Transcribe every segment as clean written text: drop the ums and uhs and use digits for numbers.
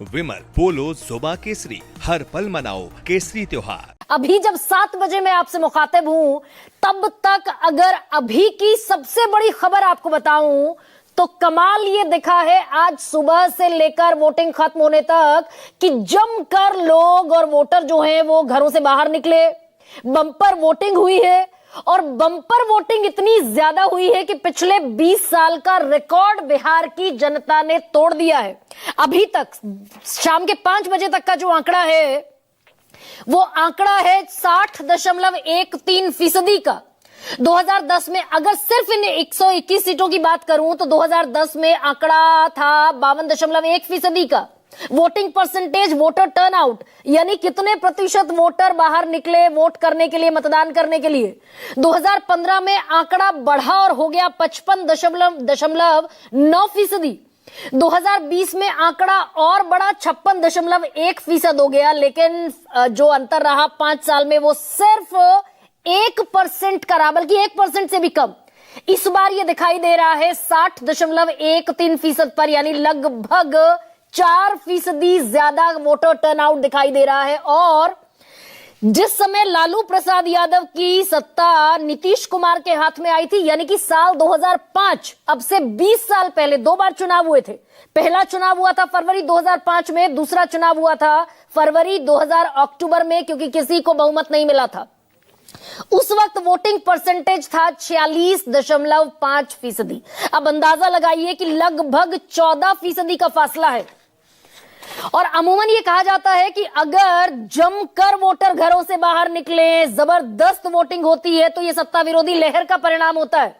विमल, पोलो, जोबा केसरी, हर पल मनाओ केसरी त्योहार। अभी जब 7 बजे मैं आपसे मुखातिब हूं, तब तक अगर अभी की सबसे बड़ी खबर आपको बताऊं तो कमाल ये दिखा है आज सुबह से लेकर वोटिंग खत्म होने तक कि जमकर लोग और वोटर जो हैं वो घरों से बाहर निकले। बम्पर वोटिंग हुई है और बम्पर वोटिंग इतनी ज्यादा हुई है कि पिछले 20 साल का रिकॉर्ड बिहार की जनता ने तोड़ दिया है। अभी तक शाम के 5 बजे तक का जो आंकड़ा है वो आंकड़ा है 60.13% का। 2010 में अगर सिर्फ इन 121 सीटों की बात करूं तो 2010 में आंकड़ा था 52.1% का। वोटिंग परसेंटेज, वोटर टर्नआउट यानी कितने प्रतिशत वोटर बाहर निकले वोट करने के लिए, मतदान करने के लिए, 2015 में आंकड़ा बढ़ा और हो गया 55.9%। 2020 में आंकड़ा और बढ़ा 56.1% हो गया, लेकिन जो अंतर रहा 5 साल में वो सिर्फ 1% का रहा, बल्कि 1% से भी कम। इस बार ये दिखाई दे रहा है 60.13% पर, यानी लगभग 4% ज्यादा वोटर टर्नआउट दिखाई दे रहा है। और जिस समय लालू प्रसाद यादव की सत्ता नीतीश कुमार के हाथ में आई थी, यानी कि साल 2005, अब से 20 साल पहले 2 बार चुनाव हुए थे। पहला चुनाव हुआ था फरवरी 2005 में, दूसरा चुनाव हुआ था फरवरी 2000 अक्टूबर में, क्योंकि किसी को बहुमत नहीं मिला था। उस वक्त वोटिंग परसेंटेज था 46.5%। अब अंदाजा लगाइए कि लगभग 14% का फासला है। और अमूमन ये कहा जाता है कि अगर जमकर वोटर घरों से बाहर निकले, जबरदस्त वोटिंग होती है तो यह सत्ता विरोधी लहर का परिणाम होता है।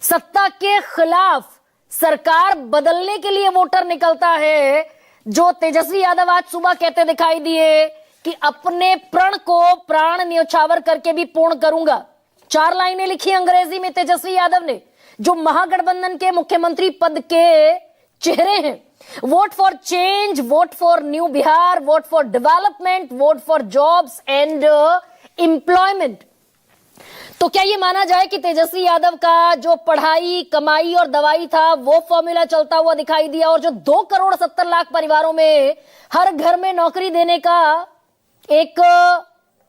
सत्ता के खिलाफ सरकार बदलने के लिए वोटर निकलता है। जो तेजस्वी यादव आज सुबह कहते दिखाई दिए कि अपने प्रण को प्राण न्योछावर करके भी पूर्ण करूंगा। 4 लाइनें लिखी अंग्रेजी में तेजस्वी यादव ने, जो महागठबंधन के मुख्यमंत्री पद के चेहरे हैं। Vote for change, vote for new Bihar, vote for development, vote for jobs and employment. तो क्या ये माना जाए कि तेजस्वी यादव का जो पढ़ाई, कमाई और दवाई था वो फॉर्मूला चलता हुआ दिखाई दिया, और जो 2.70 करोड़ परिवारों में हर घर में नौकरी देने का एक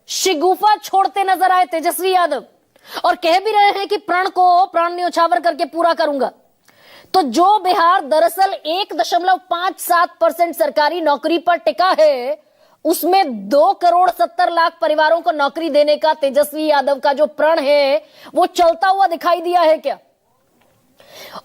शिगुफा छोड़ते नजर आए तेजस्वी यादव, और कह भी रहे हैं कि प्रण को प्राण न्योछावर करके पूरा करूंगा। तो जो बिहार दरअसल 1.57% सरकारी नौकरी पर टिका है, उसमें 2.70 करोड़ परिवारों को नौकरी देने का तेजस्वी यादव का जो प्रण है वो चलता हुआ दिखाई दिया है क्या?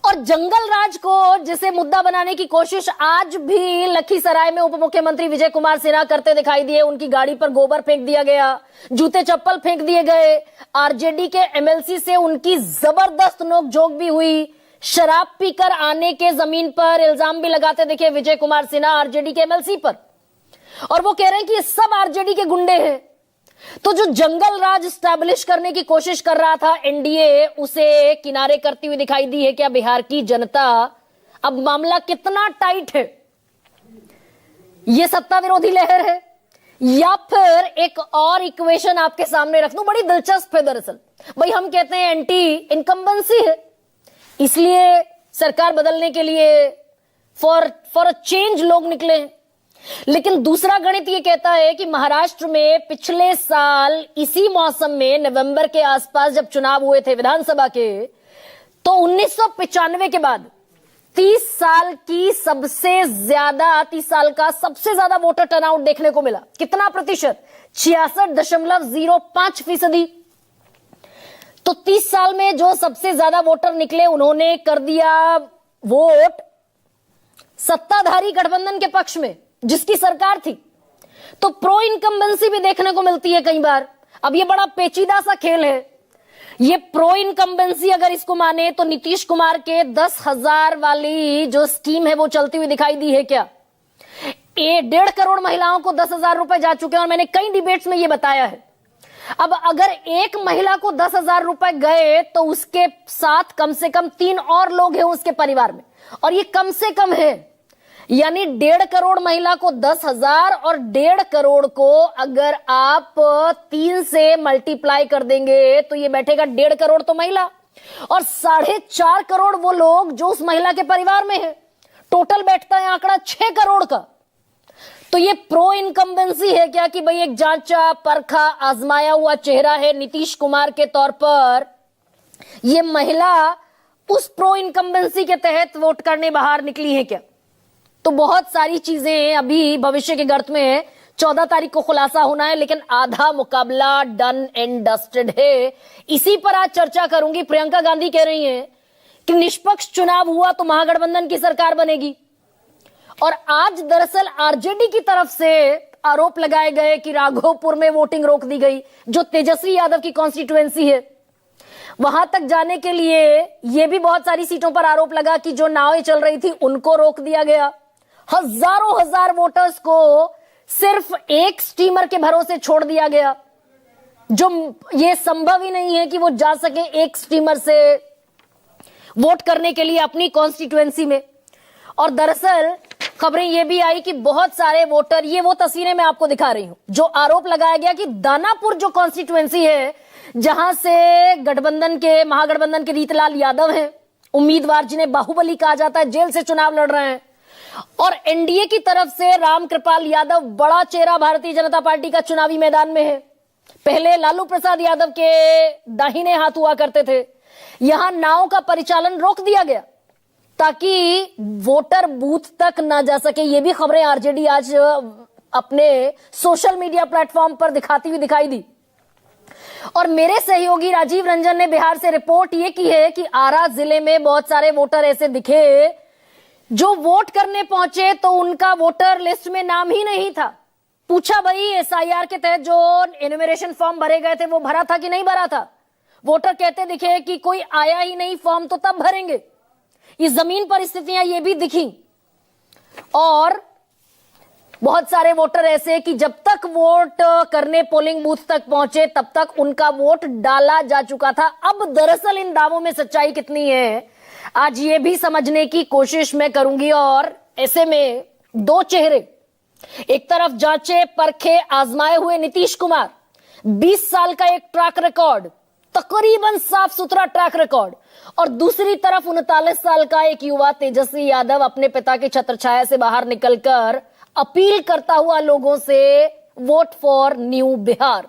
और जंगल राज को जिसे मुद्दा बनाने की कोशिश आज भी लखीसराय में उप मुख्यमंत्री विजय कुमार सिन्हा करते दिखाई दिए। उनकी गाड़ी पर गोबर फेंक दिया गया, जूते चप्पल फेंक दिए गए, आरजेडी के एमएलसी से उनकी जबरदस्त नोकझोंक भी हुई, शराब पीकर आने के जमीन पर इल्जाम भी लगाते दिखे विजय कुमार सिन्हा आरजेडी के एमएलसी पर, और वो कह रहे हैं कि ये सब आरजेडी के गुंडे हैं। तो जो जंगल राज स्टैब्लिश करने की कोशिश कर रहा था एनडीए, उसे किनारे करती हुई दिखाई दी है क्या बिहार की जनता? अब मामला कितना टाइट है? ये सत्ता विरोधी लहर है या फिर एक और इक्वेशन आपके सामने रख दूं, बड़ी दिलचस्प है दरअसल। भाई हम कहते हैं एंटी इनकम्बेंसी है, इसलिए सरकार बदलने के लिए फॉर अ चेंज लोग निकले हैं। लेकिन दूसरा गणित ये कहता है कि महाराष्ट्र में पिछले साल इसी मौसम में नवंबर के आसपास जब चुनाव हुए थे विधानसभा के, तो 1995 के बाद 30 साल का सबसे ज्यादा वोटर टर्नआउट देखने को मिला। कितना प्रतिशत? 66.05%। तो 30 साल में जो सबसे ज्यादा वोटर निकले, उन्होंने कर दिया वोट सत्ताधारी गठबंधन के पक्ष में जिसकी सरकार थी। तो प्रो इनकम्बेंसी भी देखने को मिलती है कई बार। अब ये बड़ा पेचीदा सा खेल है। ये प्रो इनकम्बेंसी अगर इसको माने तो नीतीश कुमार के 10,000 वाली जो स्कीम है वो चलती हुई दिखाई दी है क्या? 1.5 करोड़ महिलाओं को 10,000 रुपए जा चुके हैं, और मैंने कई डिबेट्स में ये बताया है। अब अगर एक महिला को 10,000 रुपए गए तो उसके साथ कम से कम 3 और लोग हैं उसके परिवार में, और ये कम से कम है, यानी 1.5 करोड़ महिला को 10,000, और 1.5 करोड़ को अगर आप 3 से मल्टीप्लाई कर देंगे तो ये बैठेगा 1.5 करोड़ तो महिला, और 4.5 करोड़ वो लोग जो उस महिला के परिवार में है। टोटल बैठता है आंकड़ा 6 करोड़ का। तो ये प्रो इनकम्बेंसी है क्या कि भाई एक जांचा परखा आजमाया हुआ चेहरा है नीतीश कुमार के तौर पर, ये महिला उस प्रो इनकम्बेंसी के तहत वोट करने बाहर निकली है क्या? तो बहुत सारी चीजें अभी भविष्य के गर्त में 14 तारीख को खुलासा होना है, लेकिन आधा मुकाबला डन एंड डस्टेड है। इसी पर आज चर्चा करूंगी। प्रियंका गांधी कह रही हैं कि निष्पक्ष चुनाव हुआ तो महागठबंधन की सरकार बनेगी, और आज दरअसल आरजेडी की तरफ से आरोप लगाए गए कि राघोपुर में वोटिंग रोक दी गई, जो तेजस्वी यादव की कॉन्स्टिट्यूएंसी है। वहां तक जाने के लिए यह भी बहुत सारी सीटों पर आरोप लगा कि जो नावें चल रही थी उनको रोक दिया गया। हजारों हजार वोटर्स को सिर्फ एक स्टीमर के भरोसे छोड़ दिया गया, जो यह संभव ही नहीं है कि वो जा सके एक स्टीमर से वोट करने के लिए अपनी कॉन्स्टिट्यूएंसी में। और दरअसल खबरें यह भी आई कि बहुत सारे वोटर, ये वो तस्वीरें मैं आपको दिखा रही हूं, जो आरोप लगाया गया कि दानापुर जो कॉन्स्टिट्यूएंसी है, जहां से गठबंधन के महागठबंधन के रीतलाल यादव हैं, उम्मीदवार जिन्हें बाहुबली कहा जाता है, जेल से चुनाव लड़ रहे हैं, और एनडीए की तरफ से रामकृपाल यादव, बड़ा चेहरा भारतीय जनता पार्टी का, चुनावी मैदान में है। पहले लालू प्रसाद यादव के दाहिने हाथ हुआ करते थे। यहां नाव का परिचालन रोक दिया गया ताकि वोटर बूथ तक ना जा सके। ये भी खबरें आरजेडी आज अपने सोशल मीडिया प्लेटफॉर्म पर दिखाती हुई दिखाई दी। और मेरे सहयोगी राजीव रंजन ने बिहार से रिपोर्ट यह की है कि आरा जिले में बहुत सारे वोटर ऐसे दिखे जो वोट करने पहुंचे तो उनका वोटर लिस्ट में नाम ही नहीं था। पूछा भाई एसआईआर के तहत जो एनुमरेशन फॉर्म भरे गए थे वो भरा था कि नहीं भरा था? वोटर कहते दिखे कि कोई आया ही नहीं फॉर्म, तो तब भरेंगे। ये जमीन पर स्थितियां ये भी दिखी। और बहुत सारे वोटर ऐसे कि जब तक वोट करने पोलिंग बूथ तक पहुंचे तब तक उनका वोट डाला जा चुका था। अब दरअसल इन दावों में सच्चाई कितनी है, आज ये भी समझने की कोशिश मैं करूंगी। और ऐसे में दो चेहरे, एक तरफ जांचे परखे आजमाए हुए नीतीश कुमार, 20 साल का एक ट्रैक रिकॉर्ड, तकरीबन साफ सुथरा ट्रैक रिकॉर्ड, और दूसरी तरफ 39 साल का एक युवा तेजस्वी यादव, अपने पिता की छत्रछाया से बाहर निकलकर अपील करता हुआ लोगों से वोट फॉर न्यू बिहार।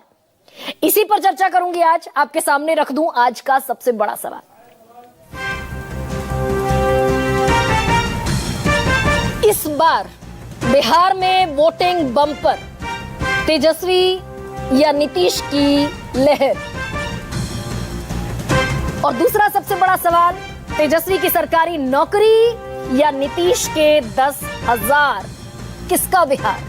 इसी पर चर्चा करूंगी आज। आपके सामने रख दूं आज का सबसे बड़ा सवाल। इस बार बिहार में वोटिंग बम्पर, तेजस्वी या नीतीश की लहर? और दूसरा सबसे बड़ा सवाल, तेजस्वी की सरकारी नौकरी या नीतीश के 10,000? किसका बिहार?